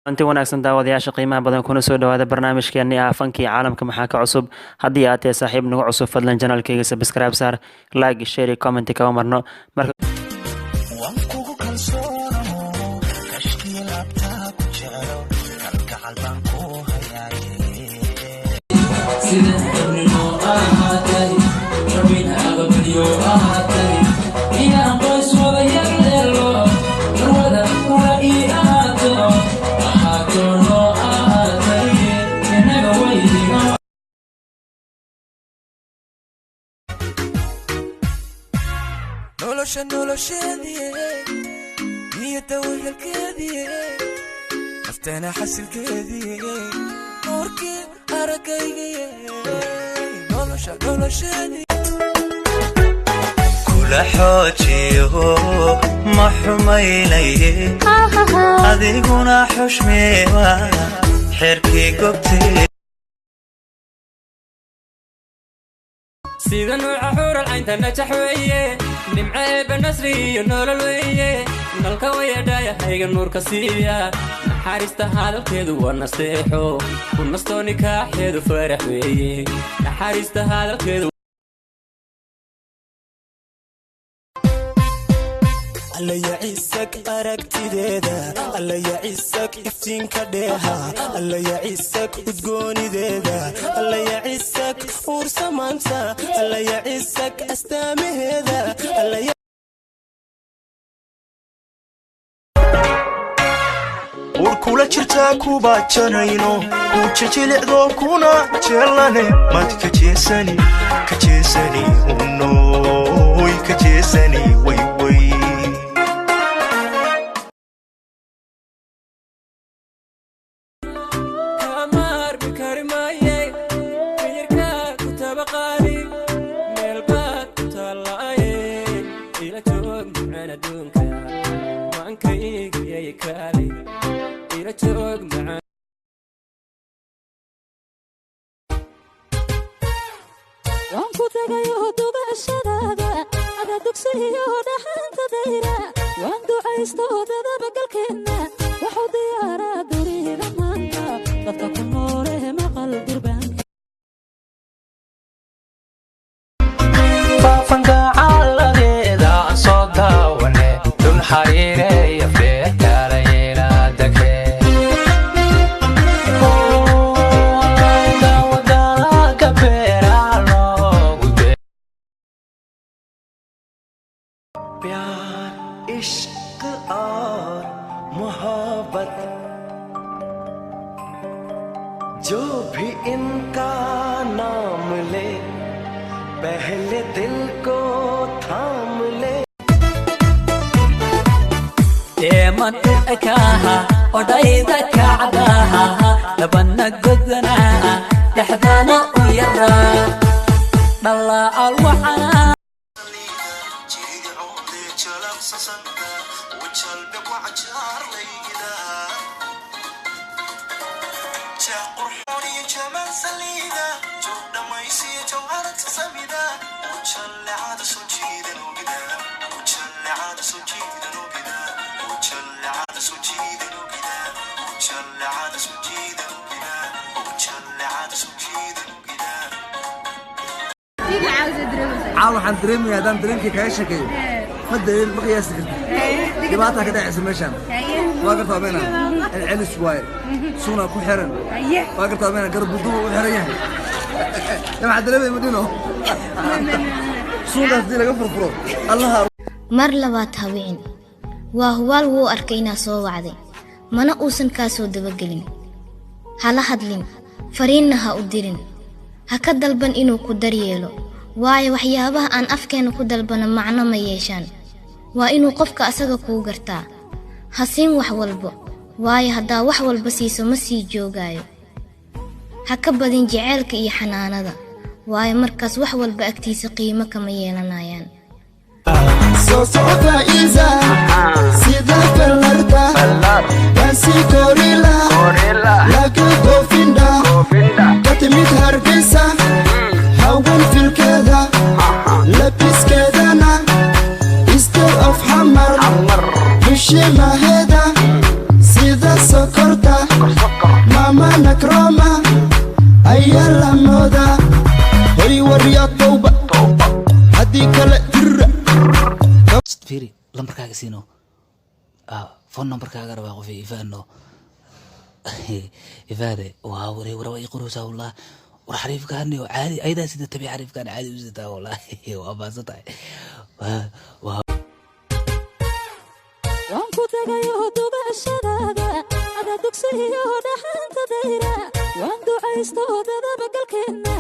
أنت wanaagsan daawadayaasha qiimaha badan kuna soo dhawaada barnaamijkeennii ah fankii caalamka maxaa ka cusub haddii aad tahay saaxiib nagu cusub fadlan channelkayga subscribe saar like share iyo comment kama marno marka noloshadii niyada wehelkeedii naftana xasilkeedii qorkii aragayga noloshadii kula xoojiyo ma xumaynaye adiguna xushmeewa xerkii gobtee سيدنا وحور العين تنجح ويه نمعي بالنسري النور الويه نلقى دايا هيك النور كسيا حارست هذا الكيدو والنصيحو والنصتوني كاحيدو فرح ويه حارست هذا الكيدو الله يعيسك أركتي ديدا الله يعيسك إفتين كديها الله يعيسك وتقوني ديدا الله يعيسك ورسمانتا الله يعيسك أستامي هذا الله warkula jirtaa kuba janayno kujijilicdo kuna jeelane mad kajeesani unoy kajeesani way وانكو تغيو دوبا الشدادة أدا دوكسيو دحانت دايرة واندو عيستو دادا بقل كينا وحو ديارة دوري دمانتا ضدك النوره مقل دربان فافنقا على غيدا صوتا وني دون حريري يفليح كارينا دكي प्यार इश्क और मोहब्बत जो भी इनका नाम ले पहले दिल को थाम ले من أكاها ودايدا كعداها لبنا قدناها لحظانا ويرا الله الوحنا عاو waxaan dareemayaa hadaan dareenkii kaga sheekeeyo ma dareem ma qiyaasi kartid dhibaato ka dhacaysa meeshan waa gartaa meena celis waay suuna ku xiran waa gartaa meena garbudu u xiran yahay waxaan dareemay madino suudaas dii laga furfuro allaha mar labaad haween waa huwaal wuu arkay inaa soo wacday mana uusan kaa soo dabagelin hala hadlin fariinna ha u dirin ha ka dalban inuu ku daryeelo waayo waxyaabaha aan afkeena ku dalbano macno ma yeeshaan waa inuu qofka asaga kuu gartaa ha siin wax walba waayo haddaa wax walba siiso ma sii joogaayo ha ka badin jaceylka iyo xanaanada waayo markaas wax walba agtiisa qiimo kama yeelanayaan صوصوفا إيزا سيدا فلرتا بانسي كوريلا لكن كوفيندا كتميت هرقيسا هون في الكذا لبس كذانا استر أف حمر مشي ما هدا سيدا سكرتا ماما نكرمة أيا لمودا هي وريا توبة هديك الجرة فيري لمبركاga siino phone numberkaaga rabaa qof ifaano ifaade waa waraa ay qoraysaa wallah war xariifkaani oo caadi ayda sida tabi xariifkaan caadi u sitaa wallah waa baasatay waan ku tagayo dubashadaada ada dugsiyo dhaxanta dayra waan ducaysto dadaba galkeena